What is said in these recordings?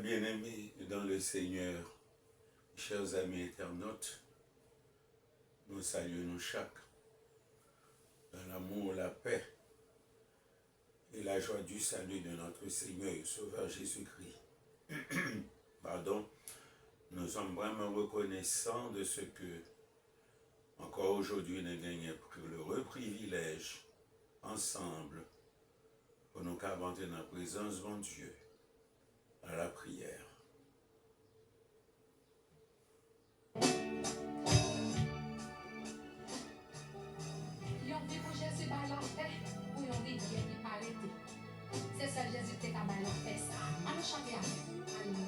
Bien-aimés dans le Seigneur, chers amis internautes, nous saluons chaque dans l'amour, la paix et la joie du salut de notre Seigneur et Sauveur Jésus-Christ. Pardon, nous sommes vraiment reconnaissants de ce que, encore aujourd'hui, nous gagnons le privilège, ensemble, pour nous qu'avancer dans la présence de mon Dieu, à la prière. Yon vit pour Jésus par la paix, ou yon vit qui par l'été. C'est ça Jésus qui a par la paix ça. Allons chanter avec. Alléluia.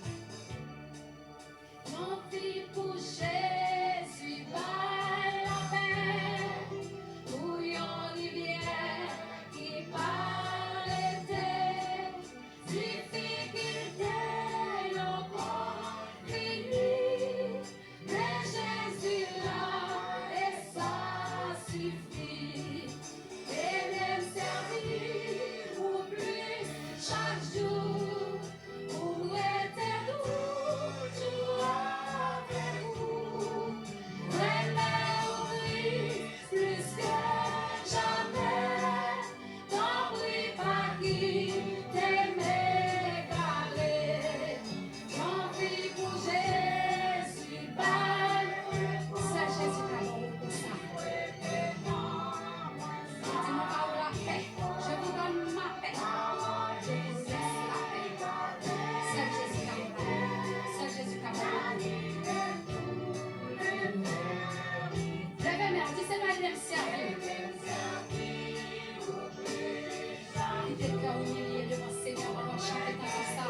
Yon vit pour Jésus par la paix, ou yon rivière qui par l'été. Difficulté yon continue, mais Jésus là et ça suffit. Et même servir ou plus chaque jour, pour être toujours avec vous. Vraiment ouvrir plus que jamais, n'en prie pas quitter m'égarer. J'en prie pour Jésus, c'est Jésus qui a donné pour ça. Dis-moi par où la paix, je vous donne ma paix. Je vous laisse la paix. C'est Jésus qui a donné. C'est Jésus qui a donné. Levez mes mains, dis Seigneur, il aime servir. Il était cœur humilié devant le Seigneur, on va chanter comme ça.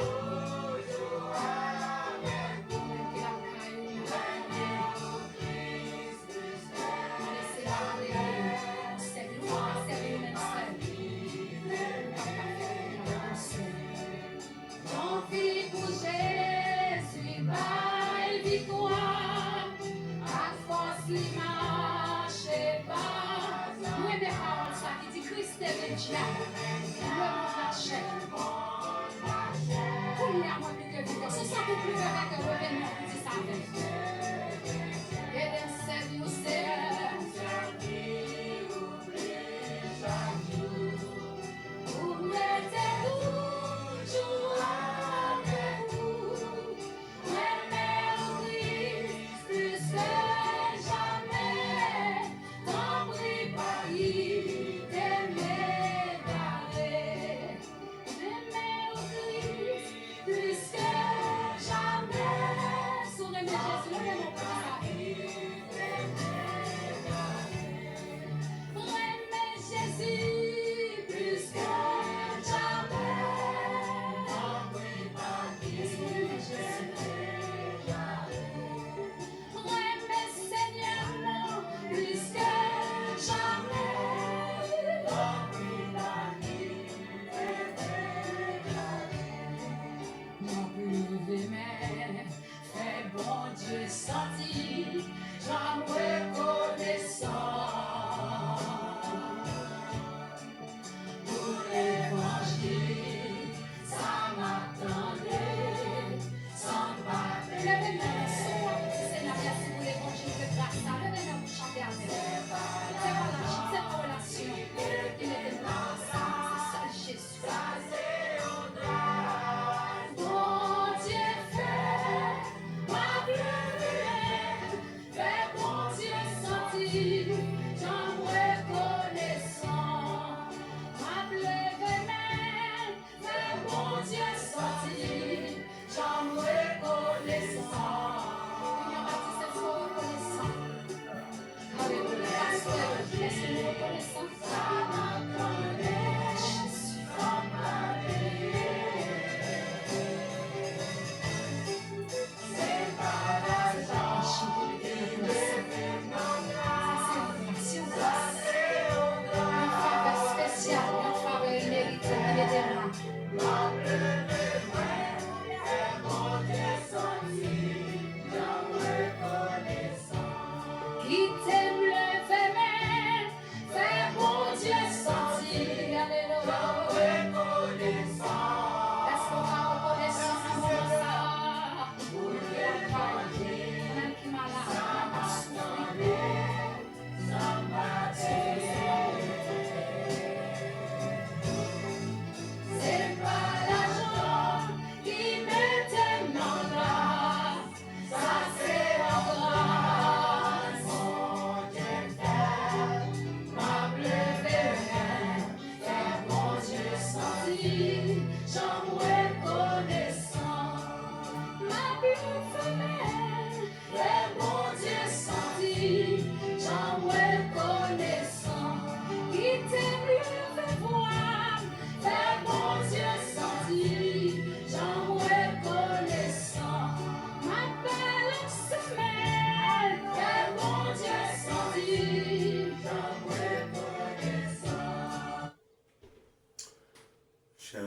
Qu'il a caillou, laissez-la aller. Servir, on va servir même seul. J'en prie pour Jésus, belle victoire, à force il marche pas. Nous aimons les paroles ça qui dit Christ est le diable, le monde l'achète. Pour lui à moi plus que vivre, ce soit pour plus que revenir qui dit ça avec. Et de servir au Seigneur, pour être toujours avec vous. Plus que jamais, t'en prie pas quitter m'égarer. J'aimerais au Christ plus que jamais. Sur aimer Jésus, levez mon bras. Pour aimer Jésus plus que jamais. T'en prie pas quitter Jésus. Seigneur, non, plus que jamais. J'en peux aimer, fait bon Dieu sentir, j'en reconnaissant. Pour l'évangile, ça m'attendait, sans battre. Seigneur, merci pour l'évangile de grâce. Levez-nous pour chanter avec. C'est ma relation. Il est de grâce. C'est seul Jésus. Bon Dieu fait ma prière. Fais bon Dieu sans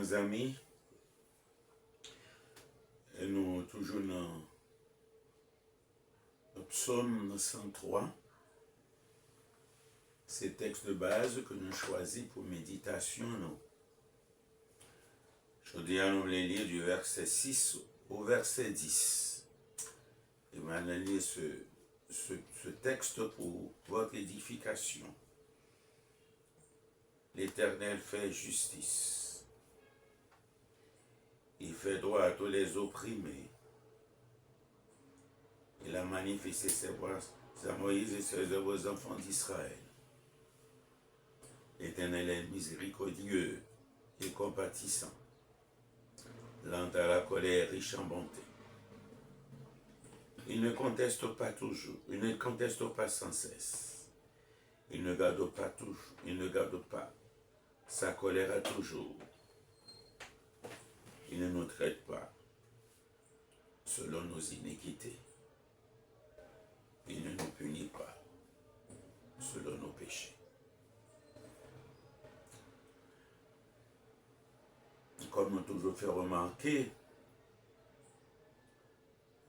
Chers amis, nous toujours dans le psaume 103, ces textes de base que nous choisissons pour méditation. Je dis nous les lire du verset 6 au verset 10. Et maintenant lire ce texte pour votre édification. L'Éternel fait justice. Il fait droit à tous les opprimés. Il a manifesté ses voies à Moïse et ses œuvres aux enfants d'Israël. L'Éternel est miséricordieux et compatissant, lent à la colère, riche en bonté. Il ne conteste pas toujours, il ne conteste pas sans cesse. Il ne garde pas toujours, il ne garde pas sa colère à toujours. Il ne nous traite pas selon nos iniquités. Il ne nous punit pas selon nos péchés. Comme nous toujours fait remarquer,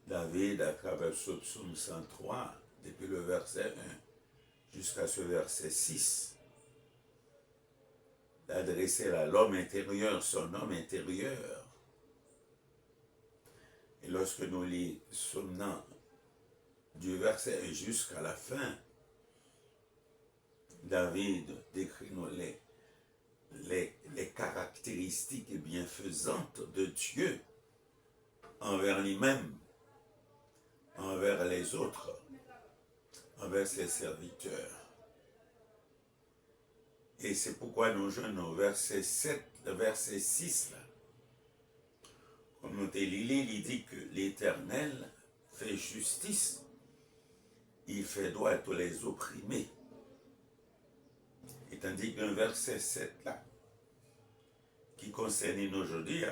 David, à travers ce psaume 103, depuis le verset 1 jusqu'à ce verset 6, d'adresser à l'homme intérieur, son homme intérieur. Et lorsque nous lisons du verset 1 jusqu'à la fin, David décrit nous les caractéristiques bienfaisantes de Dieu envers lui-même, envers les autres, envers ses serviteurs. Et c'est pourquoi nous jouons au verset 7, le verset 6, là. Comme nous l'avons lu, il dit que l'Éternel fait justice, il fait droit à tous les opprimés. Et tandis qu'un verset 7 là, qui concerne nous aujourd'hui,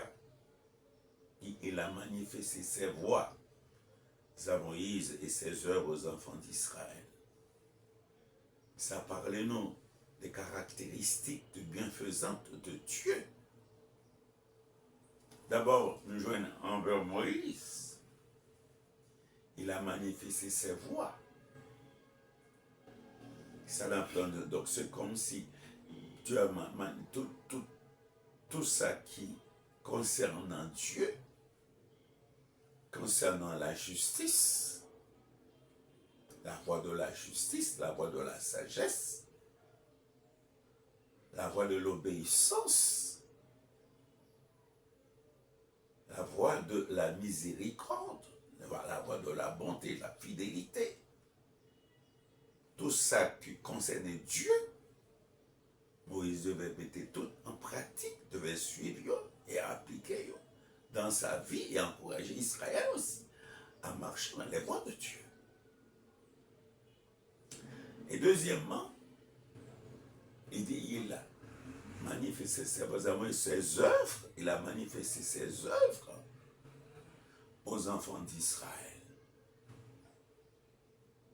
il a manifesté ses voies à Moïse et ses œuvres aux enfants d'Israël. Ça parle nous des caractéristiques bienfaisantes de Dieu. D'abord, nous joignons envers Moïse. Il a manifesté ses voies. Ça donc c'est comme si Dieu a tout ça qui concernant Dieu, concernant la justice, la voie de la justice, la voie de la sagesse, la voie de l'obéissance, la voie de la miséricorde, la voie de la bonté, de la fidélité. Tout ça qui concernait Dieu, Moïse devait mettre tout en pratique, devait suivre et appliquer dans sa vie et encourager Israël aussi à marcher dans les voies de Dieu. Et deuxièmement, il a manifesté ses œuvres, il a manifesté ses œuvres aux enfants d'Israël.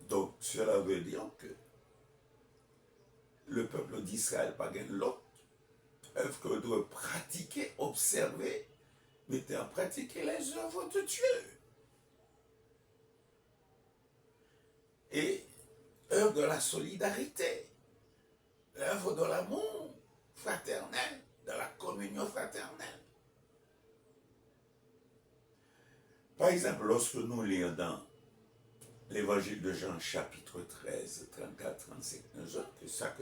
Donc, cela veut dire que le peuple d'Israël n'a pas l'autre œuvre que doit pratiquer, observer, mettre en pratique les œuvres de Dieu. Et œuvre de la solidarité, œuvre de l'amour fraternel, de la communion fraternelle. Par exemple, lorsque nous lisons dans l'Évangile de Jean, chapitre 13, 34, 35, nous avons que ça que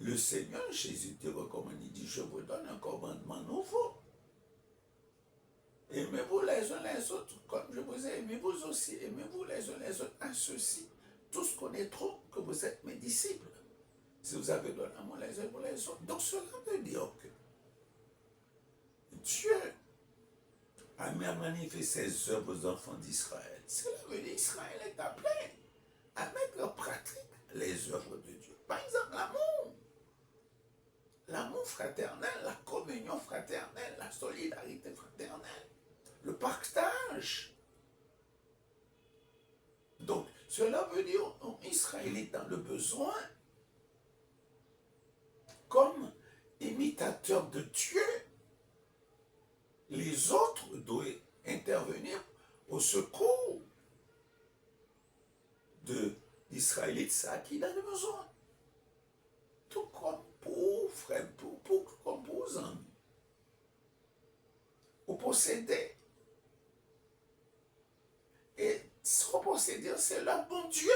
le Seigneur Jésus te recommande, il dit, je vous donne un commandement nouveau. Aimez-vous les uns les autres, comme je vous ai aimé, vous aussi, aimez-vous les uns les autres. À ceux-ci, tous connaîtront que vous êtes mes disciples, si vous avez de l'amour les uns pour les autres. Donc cela veut dire que Dieu a manifesté ses œuvres aux enfants d'Israël. Cela veut dire qu'Israël est appelé à mettre en pratique les œuvres de Dieu. Par exemple, l'amour. L'amour fraternel, la communion fraternelle, la solidarité fraternelle, le partage. Donc, cela veut dire qu'Israël est dans le besoin, comme imitateur de Dieu, les autres doivent intervenir au secours de l'Israélite, ça qui a besoin. Tout comme pour frère, comme pour aux amis. Au posséder. Et ce posséder, c'est le bon Dieu.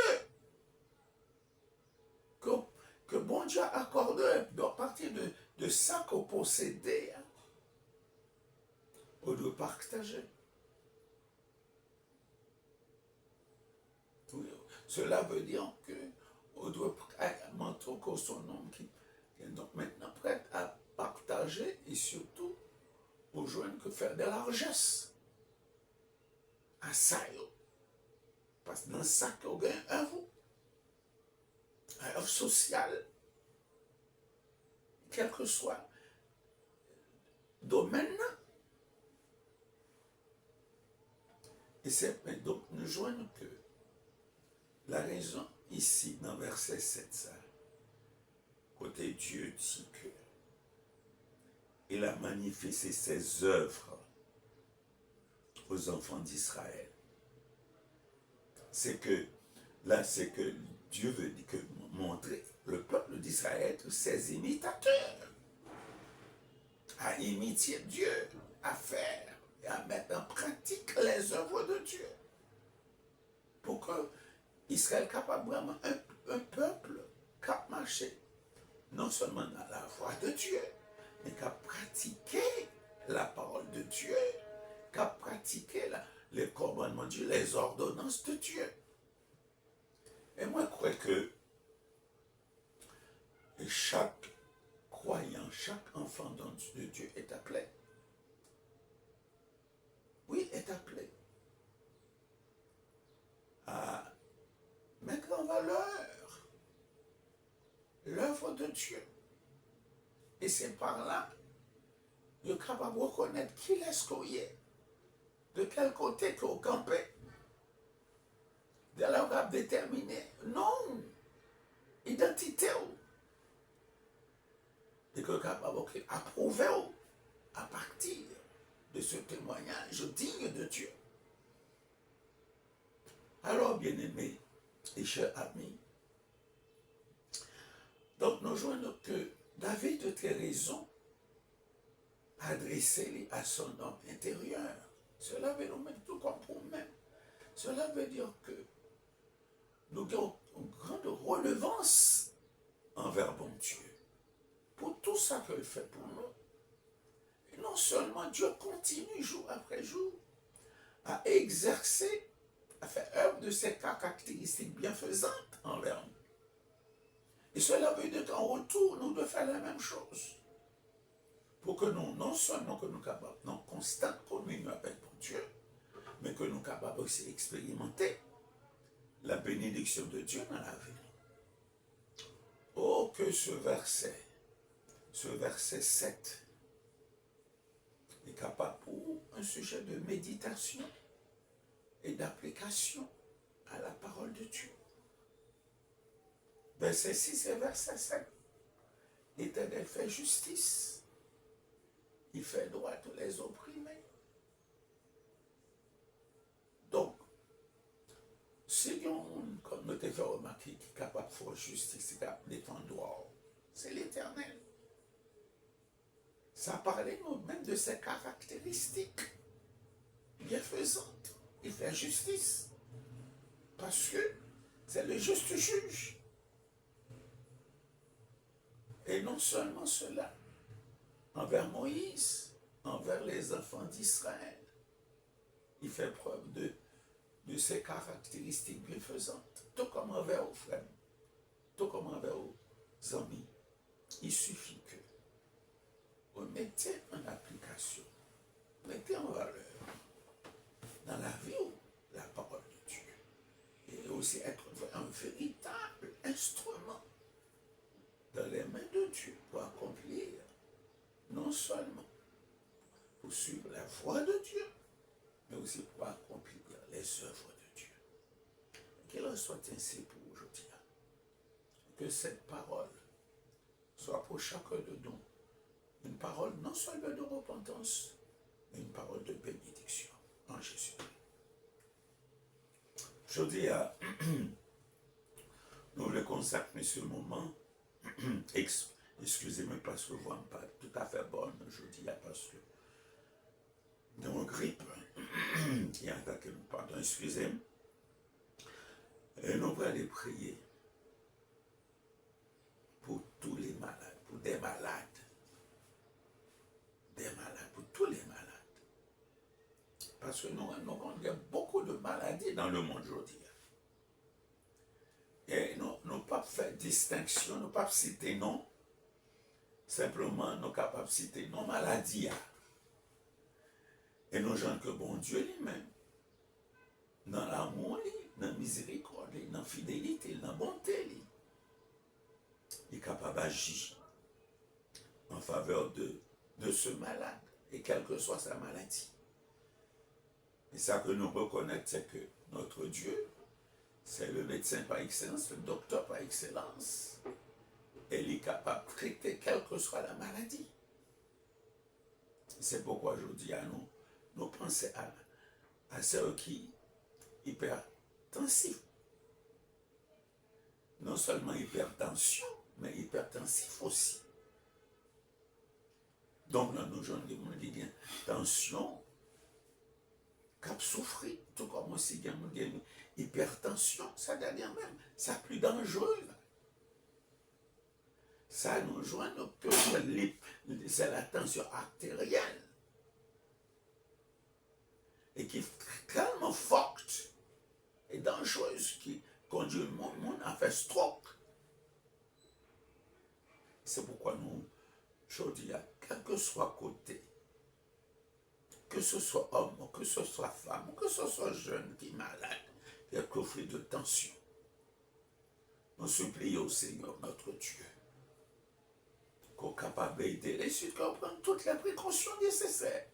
Que bon Dieu accorde à partir de ça qu'on possédait. On doit partager. Cela veut dire que on doit montrer que son homme qui est donc maintenant prêt à partager et surtout aux jeunes que faire de la largesse. À ça, parce que dans ça qu'on gagne un œuvre sociale, quel que soit le domaine. Et c'est donc nous joignons que la raison ici dans verset 7, ça, côté Dieu dit que il a manifesté ses œuvres aux enfants d'Israël. C'est que là, c'est que Dieu veut dire que montrer le peuple d'Israël ses imitateurs, à imiter Dieu, à faire et à mettre en pratique les œuvres de Dieu. Pour que Israël capable vraiment un peuple cap marcher non seulement dans la voie de Dieu, mais cap pratiquer la parole de Dieu, cap pratiquer les commandements de Dieu, les ordonnances de Dieu. Et moi, je crois que chaque croyant, chaque enfant de Dieu est appelé. Oui, est appelé à mettre en valeur l'œuvre de Dieu. Et c'est par là qu'il est capable de reconnaître qui est-ce qu'on y est, de quel côté qu'on campe. De là, on va déterminer, non, identité. Et qu'on est capable d'approuver à partir de ce témoignage digne de Dieu. Alors, bien-aimés et chers amis, donc nous voyons que David a très raison adressé à son homme intérieur. Cela veut nous mettre tout comme pour nous-mêmes. Cela veut dire que nous avons une grande relevance envers bon Dieu. Pour tout ça qu'il fait pour nous. Et non seulement Dieu continue jour après jour à exercer, à faire œuvre de ses caractéristiques bienfaisantes envers nous. Et cela veut dire qu'en retour, nous devons faire la même chose. Pour que nous, non seulement que nous sommes capables, non constante communion avec mon Dieu, mais que nous sommes capables aussi d'expérimenter la bénédiction de Dieu dans la vie. Oh, que ce verset 7, est capable pour un sujet de méditation et d'application à la parole de Dieu. Verset 6 et verset 7. L'Éternel fait justice. Il fait droit à tous les opprimés. Donc, si on, comme nous t'avons fait remarquer, qui est capable de faire justice, qui est capable de défendre droit, c'est l'Éternel. Ça parlait nous-mêmes de ses caractéristiques bienfaisantes. Il fait justice. Parce que c'est le juste juge. Et non seulement cela, envers Moïse, envers les enfants d'Israël, il fait preuve de ses caractéristiques bienfaisantes, tout comme envers aux frères, tout comme envers aux amis. Il suffit que vous mettez en application, mettez en valeur dans la vie la parole de Dieu. Et aussi être un véritable instrument dans les mains de Dieu pour accomplir, non seulement pour suivre la voie de Dieu, mais aussi pour accomplir les œuvres de Dieu. Qu'il en soit ainsi pour aujourd'hui. Que cette parole soit pour chacun de nous une parole non seulement de repentance, une parole de bénédiction en Jésus. Je dis à nous le consacrer ce moment. Excusez-moi parce que vous n'êtes pas tout à fait bonne aujourd'hui, parce que dans une grippe qui a attaqué nous, pardon, excusez-moi. Et nous allons aller prier pour tous les malades, pour des malades, pour tous les malades. Parce que nous avons beaucoup de maladies dans le monde aujourd'hui. Et nous ne pas faire distinction, nous ne pas citer non. Simplement, nous capables de citer nos maladies. Et nous gens que bon Dieu lui-même, dans l'amour, dans la miséricorde, dans la fidélité, dans la bonté, il est capable d'agir en faveur de ce malade, et quelle que soit sa maladie. Et ça que nous reconnaissons, c'est que notre Dieu, c'est le médecin par excellence, le docteur par excellence. Et il est capable de traiter quelle que soit la maladie. C'est pourquoi je dis à nous pensons à ceux qui sont hypertensifs. Non seulement hypertension, mais hypertensif aussi. Donc, là, nous jeunes, qui ont tension, cap souffrir, tout comme aussi, qui ont hypertension, ça devient même, ça plus dangereux. Ça nous joint que c'est la tension artérielle et qui est tellement forte et dangereuse qui conduit le monde à faire stroke. C'est pourquoi nous, je dis, quel que soit côté, que ce soit homme, que ce soit femme, que ce soit jeune qui est malade, qui a souffert de tension, nous supplions au Seigneur notre Dieu qu'on soit capable d'aider les suites, qu'on prenne toutes les précautions nécessaires.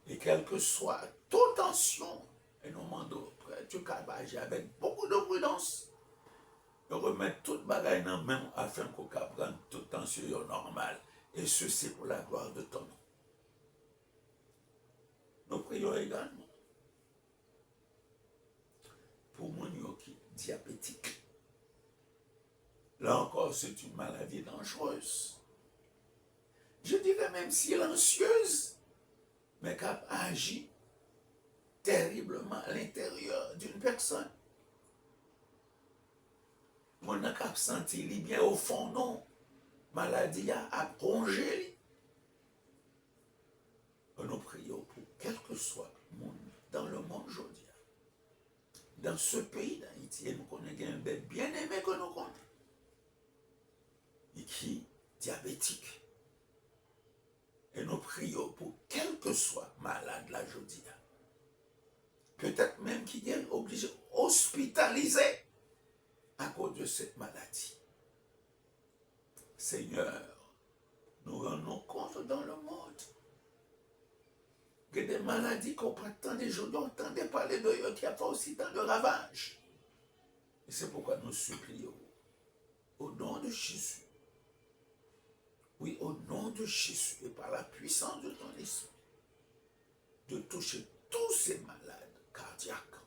Et quelle que soit toute tension, et nous demandons, tu es capable d'agir avec beaucoup de prudence, de remettre toute bagaille dans la main afin qu'on prenne toute tension normale. Et ceci pour la gloire de ton nom. Nous prions également pour mon qui est diabétique. Là encore, c'est une maladie dangereuse. Je dirais même silencieuse, mais qui agit terriblement à l'intérieur d'une personne. Mon a senti bien au fond, non. Maladie a plongé. Nous prions pour quel que soit le monde, dans le monde aujourd'hui, dans ce pays d'Haïti, et nous connaissons un bébé bien aimé que nous connaissons, et qui est diabétique. Et nous prions pour quel que soit malade la aujourd'hui. Peut-être même qu'il est obligé d'hospitaliser à cause de cette maladie. Seigneur, nous rendons compte dans le monde que des maladies qu'on prend tant de jours, on entendait parler de eux qui a fait aussi tant de ravages. Et c'est pourquoi nous supplions au nom de Jésus. Oui, au nom de Jésus et par la puissance de ton esprit, de toucher tous ces malades cardiaques,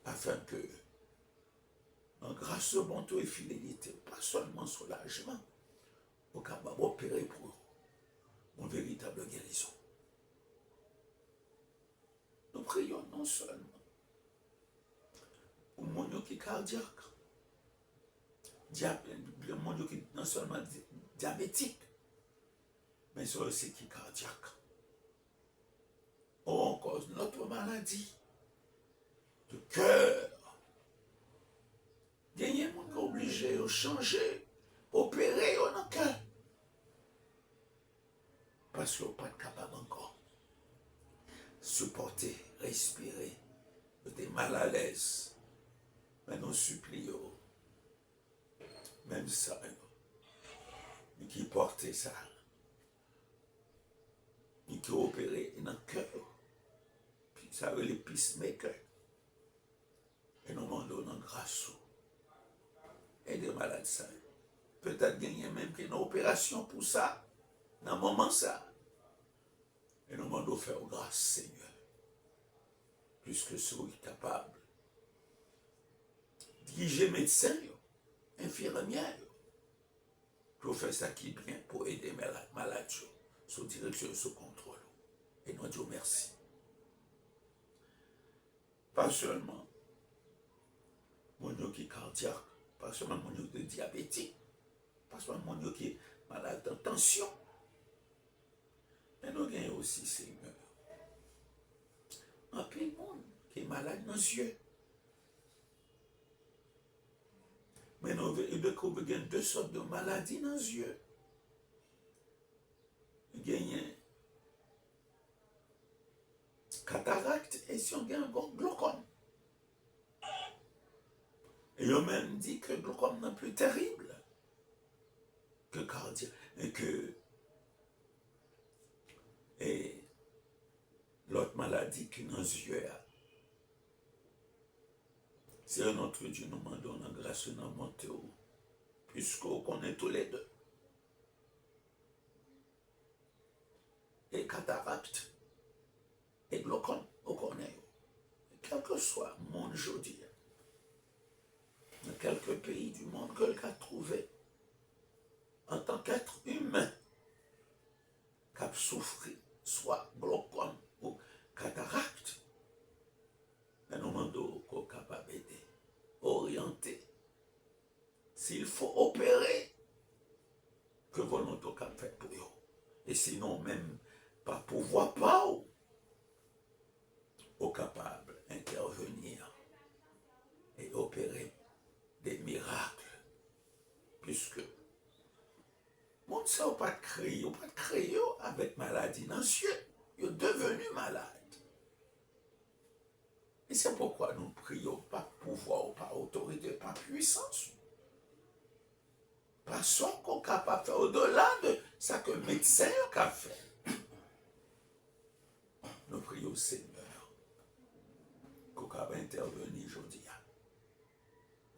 afin que, en grâce, bonté et fidélité, pas seulement soulagement, au capable d'opérer pour eux, une véritable guérison. Nous prions non seulement pour mon qui est cardiaque, mon qui est non seulement diabétique, mais c'est aussi qui est cardiaque. On cause notre maladie de cœur. Il y a des gens qui sont obligés de changer, opérer dans le cœur. Parce qu'ils ne sont pas capables encore de supporter, respirer, des mal à l'aise. Mais nous supplions, même ça, qui portait ça, qui opérait dans le cœur. Puis ça veut les peacemakers. Et nous demandons grâce. Et des malades ça. Peut-être gagner même une opération pour ça, dans le moment ça. Et nous demandons faire grâce, Seigneur, puisque ceux capable de diriger médecins, infirmières, pour faire ça qui est bien, pour aider les malades, sous direction, sous contrôle. Et nous disons merci. Pas seulement mon qui est cardiaque, pas seulement mon qui est diabétique, pas seulement mon qui est malade de tension, mais nous avons aussi, Seigneur, un peu de monde qui est malade dans les yeux. Mais nous avons deux sortes de maladies dans les yeux. Il y a cataracte et si on a un glaucome. Et ils ont même dit que le glaucome n'est plus terrible que cardiaque. Et l'autre maladie qui nous yeux. C'est un autre Dieu nous demandons la grâce de monter puisqu'on connaît tous les deux. Et cataracte et glaucome, on connaît. Quel que soit le monde aujourd'hui, dans quelques pays du monde que quelqu'un a trouvé, en tant qu'être humain, qui a souffert, soit glaucome ou cataracte, mais nous demandons qu'on est capable d'aider, orienter. S'il faut opérer, que volonté qu'on fait pour eux. Et sinon, même, pas pouvoir pas, ou capable d'intervenir et opérer des miracles. Puisque, mon ne sait pas de créer avec maladie dans les yeux. Ils sont devenus malades. Et c'est pourquoi nous prions pas pouvoir, pas autorité, pas puissance. Pas ce qu'on est capable de faire au-delà de ce que le médecin a fait. Nous prions au Seigneur qu'on va intervenir aujourd'hui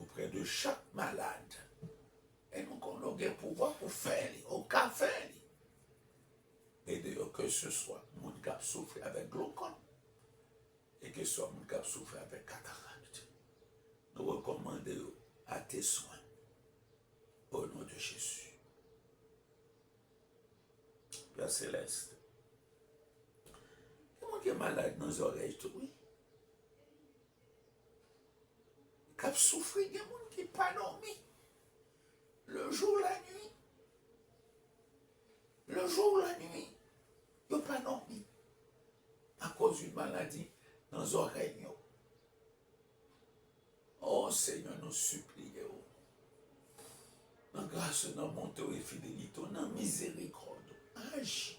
auprès de chaque malade. Et nous avons le pouvoir pour faire, au cas faire. Et d'ailleurs, que ce soit mon cap souffre avec glaucome et que ce soit mon cap souffre avec cataracte. Nous recommandons à tes soins au nom de Jésus. Père Céleste, il y a mon qui est malade dans les oreilles, oui. Cap souffre, il y a mon qui n'est pas dormi. Le jour, la nuit. Le jour, la nuit. Il n'y a pas dormi. À cause d'une maladie dans les oreilles. Oh Seigneur, nous supplions. Dans grâce, dans bonté et fidélité, dans miséricorde. Agis.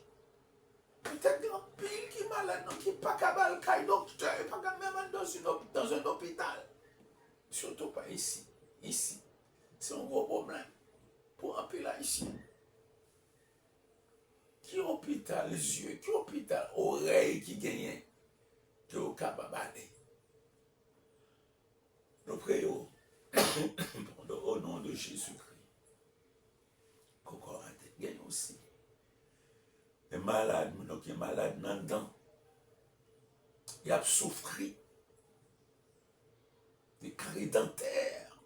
Peut-être qu'il y a un pile qui est malade, qui n'est pas capable de docteur, pas capable même dans un hôpital. Surtout pas ici. Ici. C'est un gros problème. Pour un pile là ici. Qui hôpital yeux, qui hôpital oreille qui gagne, qui est capable d'aller. Nous prions au nom de Jésus-Christ. Qu'on gagne aussi. Les malades, nous qui sont malades dans le dents, ils ont souffert des caries dentaires.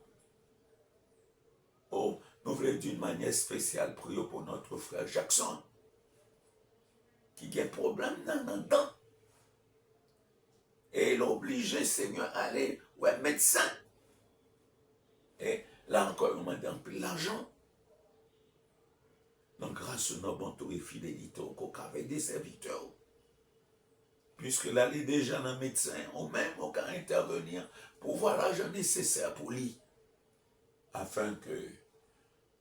Oh, nous voulons d'une manière spéciale prier pour notre frère Jackson, qui a un problème dans les dents. Et il est obligé, Seigneur, à aller au médecin. Et là encore, on m'a donné l'argent. Donc, grâce à nos bonté et fidélité, qu'on avait des serviteurs. Puisque là, il est déjà dans le médecin, ou même on peut intervenir pour voir l'argent nécessaire pour lui. Afin que,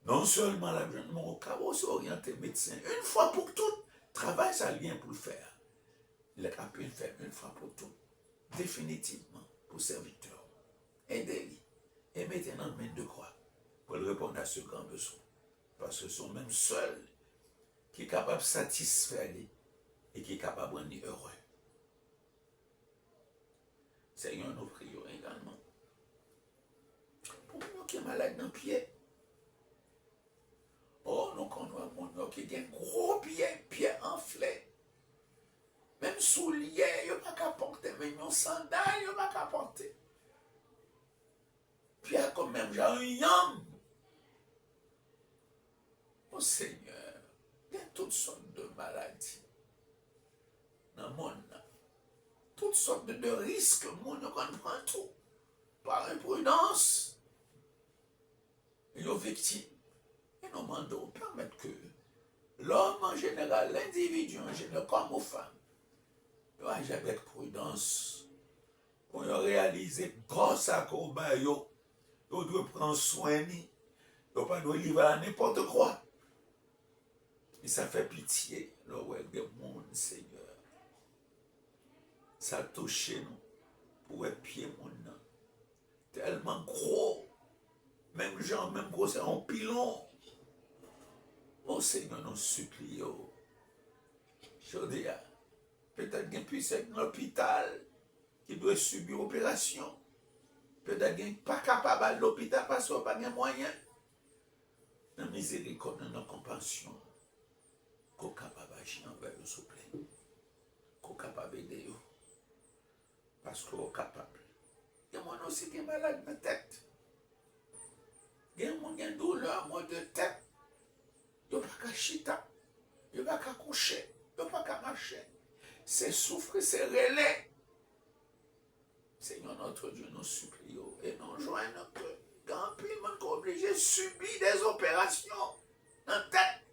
non seulement l'argent, mais on peut aussi orienter le médecin. Une fois pour toutes, travail, ça vient pour le faire. Il a pu le faire une fois pour toutes. Définitivement, pour serviteur. Aidez-les. Et mettez dans le main de croix pour répondre à ce grand besoin. Parce que ce sont même seuls qui sont capables de satisfaire et qui sont capables de rendre heureux. Seigneur, nous prions également pour nous qui sont malades dans le pied. Oh, nous connaissons mon qui a un gros pied enflé. sandal, yo pas qu'à porter. Pierre, comme même, j'ai un yam. Oh Seigneur, il y a toutes sortes de maladies dans le monde. Toutes sortes de risques, le monde comprend tout. Par imprudence, ils sont victimes. Et nous demandons permettre que l'homme en général, l'individu en général, comme aux femmes, agissent avec prudence pour réaliser grâce à quoi ils doivent prendre soin de nous. Ils ne doivent pas livrer à n'importe quoi. Et ça fait pitié, le ouais des monde, Seigneur. Ça touche nous pour être pied monde. Tellement gros. Même gens, même gros, c'est un pilon. Oh Seigneur, nous supplions. Je dis, peut-être qu'il puisse être dans l'hôpital qui doit subir opération. Peut-être qu'il n'est pas capable de l'hôpital parce qu'il n'a pas de moyens. Dans miséricorde, dans la compassion, qu'on est capable d'agir envers nous, s'il vous plaît. Qu'on est capable d'aider vous. Parce qu'on est capable. Il y a des gens aussi qui sont malades dans la tête. Il y a des gens qui ont une douleur, mal de tête. Ils n'ont pas qu'à chita. Ils n'ont pas qu'à coucher. Ils n'ont pas qu'à marcher. C'est souffrir, c'est relais. Seigneur notre Dieu, nous supplions et nous joignons que quand plus monde est obligé de subir des opérations dans la tête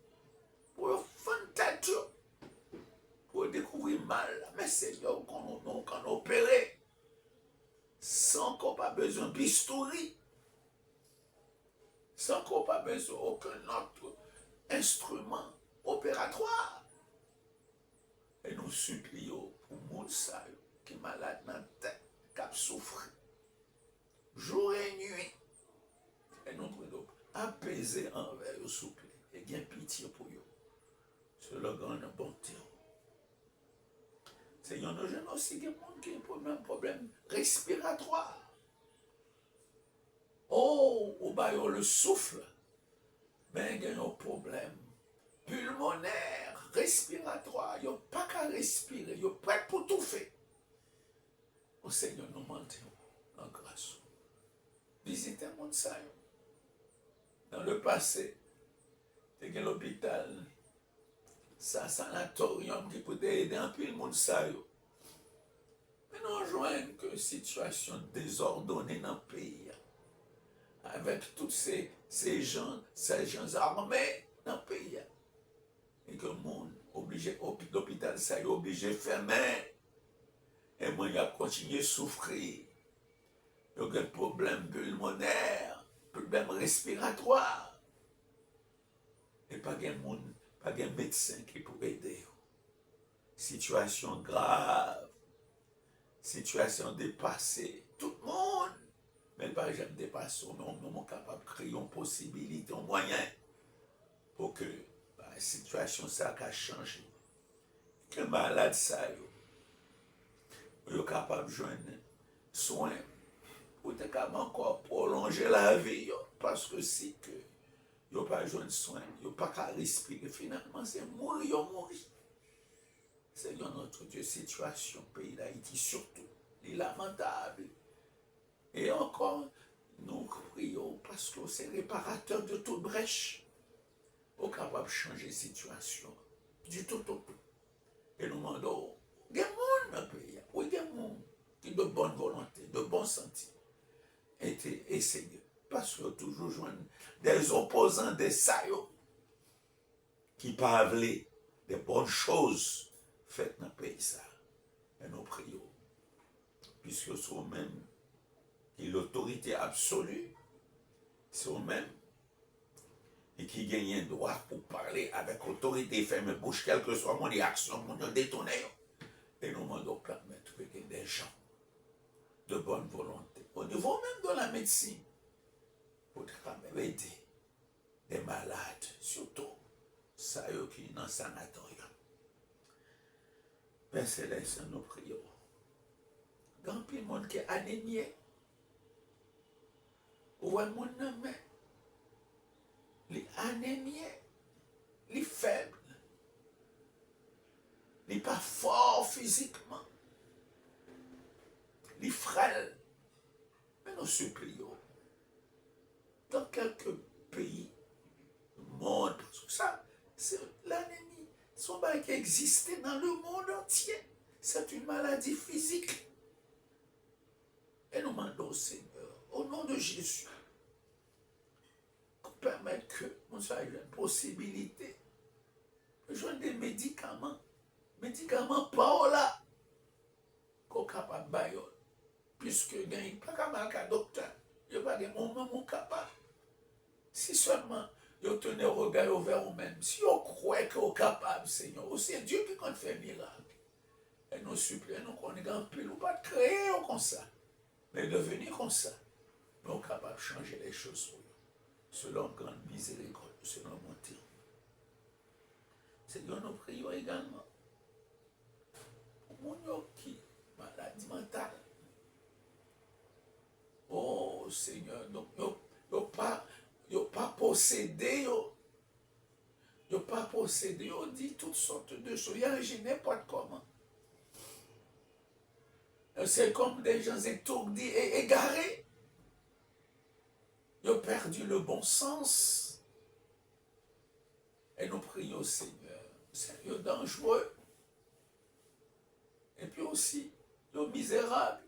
pour faire une tête, pour découvrir mal. Mais Seigneur, quand on opère, sans qu'on pas besoin de bistouri, sans qu'on pas besoin d'aucun autre instrument opératoire. Et nous supplions pour monde qui est malade dans la tête, qui a souffert, jour et nuit. Et nous pouvons apaiser envers eux, s'il vous plaît, et bien pitié pour eux. C'est le grand bonté. Seigneur, nous jeunes aussi des gens qui ont un problème respiratoire. Oh, au bas, le souffle. Mais il y a un problème pulmonaire, respiratoire. Il n'y a pas qu'à respirer. Il y a prêt pour tout faire. Oh Seigneur, nous mentons en grâce. Visitez mon saillot. Dans le passé, il y a l'hôpital, ça sanatorium qui peut aider un peu le monde saillot. Mais nous joignons que situation désordonnée dans le pays. Avec tous ces gens armés dans le pays. Et que le monde obligé, l'hôpital ça est obligé de fermer. Et moi, il a continué à souffrir. Il y a des problèmes pulmonaires, problèmes respiratoires. Et pas de monde, pas de médecin qui peut aider. Situation grave, situation dépassée. Tout le monde. Mais pas jamais dépassé, mais on est capable de créer une possibilité, un moyen pour que la situation ça a changé. Que malade ça, vous êtes capable de joindre soin pour être capable encore prolonger la vie. Parce que si que vous n'avez pas besoin de soin, vous n'avez pas qu'à respirer. Finalement, c'est mourir, mourir. Seigneur notre Dieu, situation pays d'Haïti surtout, est lamentable. Et encore, nous prions parce que c'est réparateur de toute brèche. Au capable de changer la situation. Du tout au tout. Et nous demandons, il y a des gens dans le pays, il y a des gens qui de bonne volonté, de bon sentiment, et Seigneur, parce que toujours joindre des opposants, des saillots, qui parlent des bonnes choses faites dans le pays. Ça. Et nous prions, puisque c'est eux-mêmes qui l'autorité absolue, c'est eux-mêmes et qui gagnent un droit pour parler avec autorité, ferme bouche, quelle que soit mon réaction, mon détourné. Et nous demandons permettre que des gens de bonne volonté, au niveau même de la médecine, pour quand même aider des malades, surtout ça qui sont dans le sanatorium. Père Céleste, nous prions. Grand pile monde qui est anémié, ou un monde nommé, les anémiés, les faibles, les pas forts physiquement. frêle. Mais nous supplions, dans quelques pays du monde, parce que ça, c'est l'anémie, son bail qui existait dans le monde entier. C'est une maladie physique. Et nous demandons au Seigneur, au nom de Jésus, qu'on permette que nous ayons une possibilité de joindre des médicaments par là, qu'on est capable de bailler. Puisque il n'y a pas capable de docteur, il n'y a pas de moment capable. Si seulement vous tenez le regard ouvert vous-même, si vous croyez que vous êtes capable, Seigneur, c'est Dieu qui compte faire miracle. Et nous supplions, nous connaissons un peu, nous pas créer comme ça, mais devenir comme ça. Nous sommes capables de changer les choses pour nous, selon grande miséricorde, selon mon temps. Seigneur, nous prions également pour mon qui maladie mentale. Oh Seigneur, donc yo pas possédé, yo pas possédé, yo dit toutes sortes de choses, il y a n'importe comment. C'est comme des gens étourdis et égarés. Ils ont perdu le bon sens. Et nous prions au Seigneur. Seigneur dangereux. Et puis aussi, ils misérables.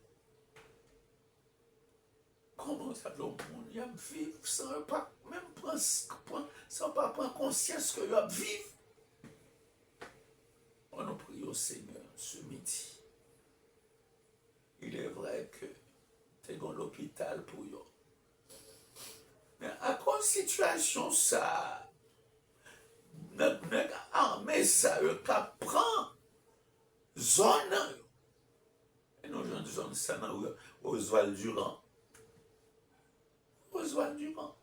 Comment ça le monde vivre sans pas même sans pas prendre conscience que ils vivent. On nous prie au Seigneur ce midi. Il est vrai que tu es dans l'hôpital pour eux. Mais à cause de situation ça, notre armée ça prend zone. Et nous avons zone ça dans Oswald Durand. Oswald Durand.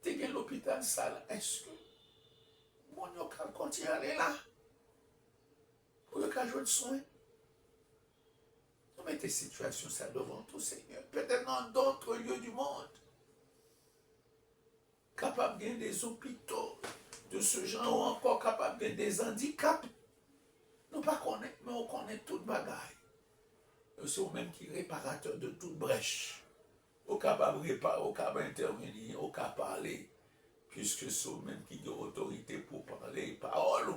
Tu es dans l'hôpital ça là. Est-ce que mon yo can continuer à aller là? Pour le cas de soins? Nous mettons ces situations ça devant tout Seigneur. Peut-être dans d'autres lieux du monde. Capable de gagner des hôpitaux de ce genre ou encore capable de gagner des handicaps. Nous ne connaissons pas, mais on connaît toute bagaille. C'est vous-même qui est réparateur de toute brèche. Au capable de réparer, au capable d'intervenir, au capable de parler. Puisque c'est vous-même qui a autorité pour parler, parole.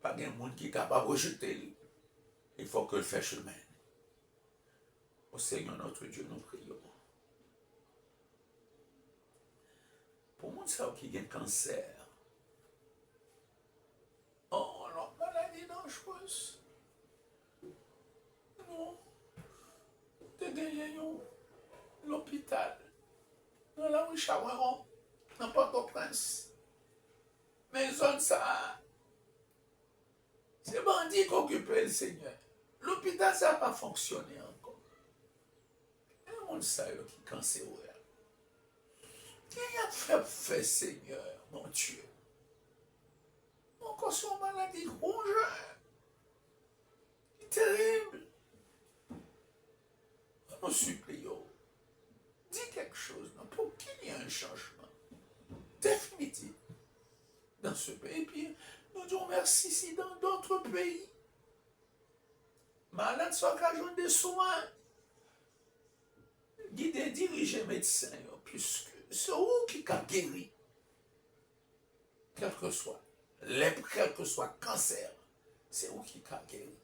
Pas de monde qui est capable de rejeter. Il faut que le fait chemin. Au Seigneur notre Dieu, nous prions. Pour moi, ça qui a un cancer. Oh, non, maladie dangereuse. Non. Tu gagné l'hôpital. Dans la rue Chawaron. Dans Port-au-Prince. Mais zone ça. C'est bandit qui occupe le Seigneur. L'hôpital, ça n'a pas fonctionné encore. Et on sait qui est cancéreux. Qu'est-ce qu'il a fait, Seigneur, mon Dieu? Encore son maladie rouge. C'est terrible. Nous supplions. Dis quelque chose non, pour qu'il y ait un changement définitif dans ce pays. Et puis, nous disons merci si dans d'autres pays, malade soit qu'à joindre des soins, guider, diriger médecins, puisque c'est où qui a guéri, quel que soit lèpre, quel que soit cancer, c'est où qui a guéri.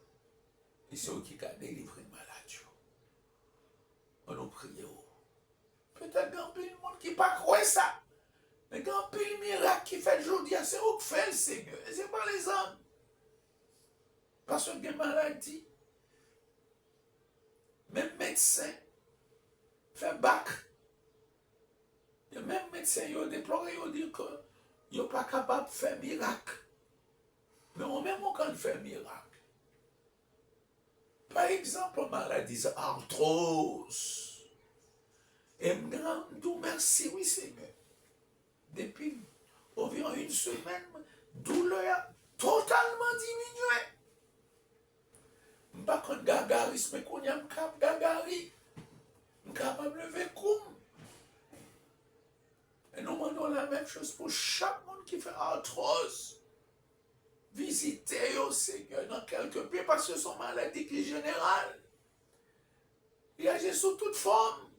Et c'est où qui a délivré maladie. On nous prions. Peut-être qu'il y a un peu de monde qui n'a pas cru ça. Mais il y a un peu de miracle qui fait aujourd'hui, c'est où que fait le Seigneur. Et ce n'est pas les hommes. Parce qu'il y a une maladie. Même médecin fait bac. Il y a même médecin qui a déploré, il dit qu'il n'est pas capable de faire miracle. Mais on même quand fait miracle. Par exemple, maladie arthrose. Et nous merci, oui Seigneur. Depuis environ une semaine, douleur a totalement diminué. Je ne sais pas quand gagarisme, mais quand il y a un cap gagari, je suis capable de lever comme. Et nous demandons la même chose pour chaque monde qui fait arthrose. Visitez au Seigneur dans quelques pays parce que c'est une maladie qui est générale. sous toute forme,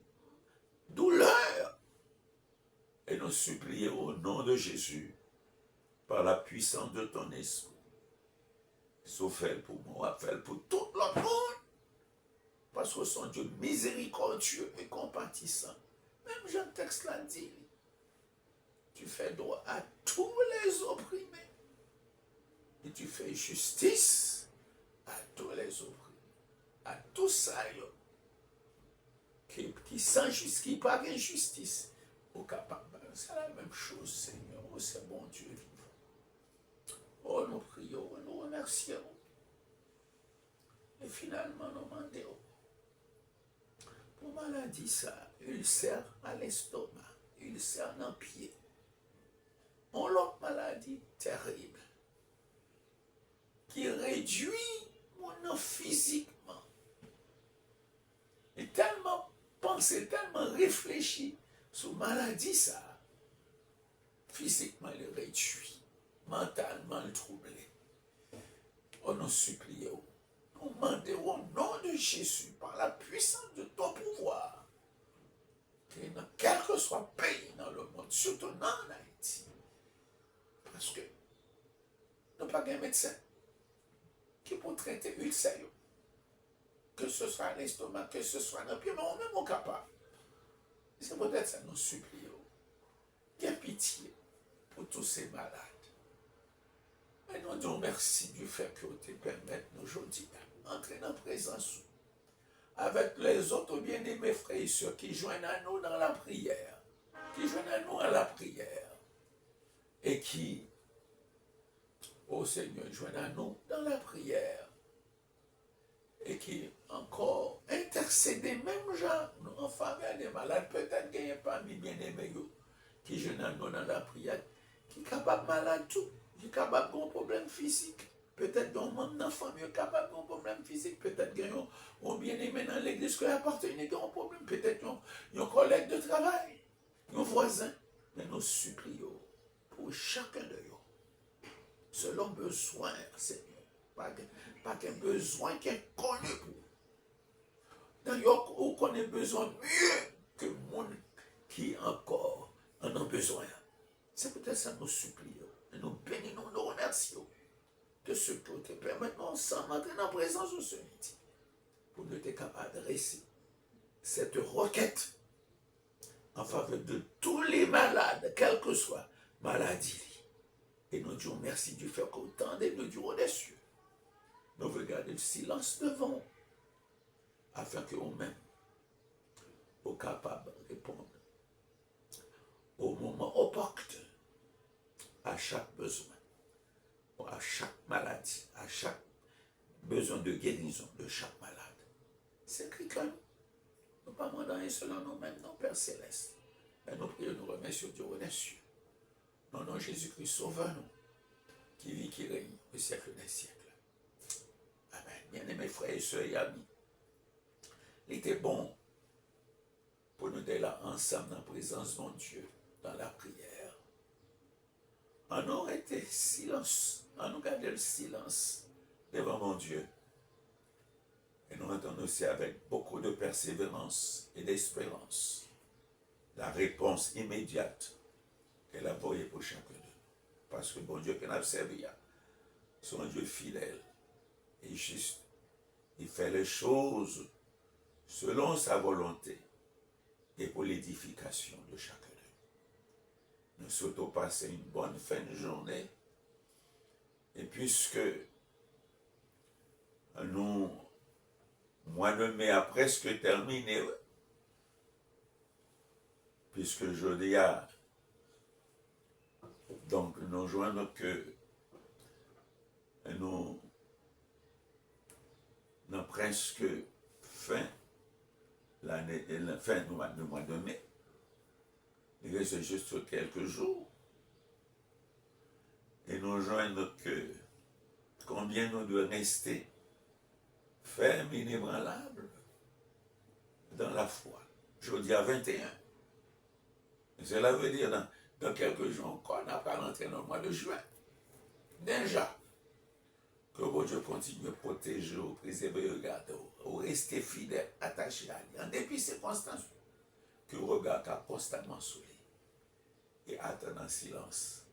douleur. Et nous supplions au nom de Jésus, par la puissance de ton esprit. Sauf elle pour moi, fais pour tout le monde. Parce que son Dieu miséricordieux et compatissant. Même Jean texte l'a dit. Tu fais droit à tous les opprimés. Et tu fais justice à tous les opprimés. À tous ça, qui sans justice, qui par injustice, au capable. C'est la même chose, Seigneur. Oh, c'est bon Dieu vivant. Oh, nous prions, nous remercions. Et finalement, nous demandons. Pour maladie, ça, ulcère à l'estomac, ulcère dans le pied. On l'autre maladie terrible qui réduit mon physiquement. Et tellement pensé, tellement réfléchi sur maladie, ça, physiquement, il réduit, mentalement, il troublé. On nous supplie, nous demandons au nom de Jésus, par la puissance de ton pouvoir, que dans quel que soit le pays dans le monde, surtout en Haïti, parce que nous n'avons pas de médecin qui peut traiter ulcère, que ce soit à l'estomac, que ce soit dans le pied, mais on est même capable. C'est peut-être ça nous supplions. Qu'il y ait pitié pour tous ces malades. Et nous disons merci du fait que vous te permettez aujourd'hui d'entrer dans la présence avec les autres bien-aimés frères et sœurs qui joignent à nous dans la prière, qui joignent à nous à la prière et qui, ô Seigneur, joignent à nous dans la prière et qui encore intercédent même gens en faveur des malades, peut-être qu'il n'y a pas mis bien-aimés qui joignent à nous dans la prière, qui sont capables de malade tout, qui sont capables d'un problème physique. Peut-être qu'on même dans la famille capable d'un problème physique, peut-être qu'on bien-aimé dans l'église qui appartient à un problème, peut-être qu'on collègue de travail, un voisin. Mais nous supplions pour chacun de eux, selon besoin, Seigneur, pas qu'un besoin qui est connu pour vous. D'ailleurs, on connaît besoin mieux que le monde qui encore en a besoin. C'est peut-être ça que nous supplions. Et nous bénissons, nous remercions de ce que te permettre ensemble d'entrer dans la présence de ce midi pour nous être capables d'adresser cette requête en faveur de tous les malades, quelle que soit maladie. Et nous disons merci du fait qu'autant de nous durons des cieux. Nous voulons garder le silence devant afin que nous-mêmes soyons capables de répondre au moment opportun à chaque besoin, à chaque maladie, à chaque besoin de guérison de chaque malade. C'est écrit que nous ne pas demander selon nous-mêmes, non, Père Céleste. Mais nous prions, nous remercions Dieu des cieux. Non, non, Jésus-Christ, sauve-nous, qui vit, qui règne au siècle des siècles. Amen. Bien-aimés frères et sœurs et amis, il était bon pour nous être là ensemble dans la présence de mon Dieu, dans la prière. On aurait été silence, on nous gardait le silence devant mon Dieu. Et nous attendons aussi avec beaucoup de persévérance et d'espérance la réponse immédiate qu'elle a envoyée pour chacun de nous. Parce que bon Dieu qu'on a servi, c'est un Dieu fidèle et juste. Il fait les choses selon sa volonté et pour l'édification de chacun d'eux. Nous souhaitons passer une bonne fin de journée. Et puisque nous, mois de mai a presque terminé, puisque jeudi a, donc nous joignons que nous avons presque fin l'année, la fin du mois de mai. Il reste juste quelques jours. Et nous joignons que combien nous devons rester fermes et inébranlables dans la foi. Jeudi à 21. Cela veut dire dans quelques jours encore, on n'a pas rentré dans le mois de juin. Déjà, que bon Dieu continue à protéger, préserver, regarder, rester fidèle à ta attaché à lui, en dépit des circonstances, que le regard t'a constamment sur lui et attend en silence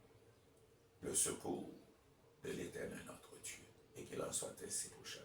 le secours de l'Éternel notre Dieu. Et qu'il en soit ainsi pour chacun.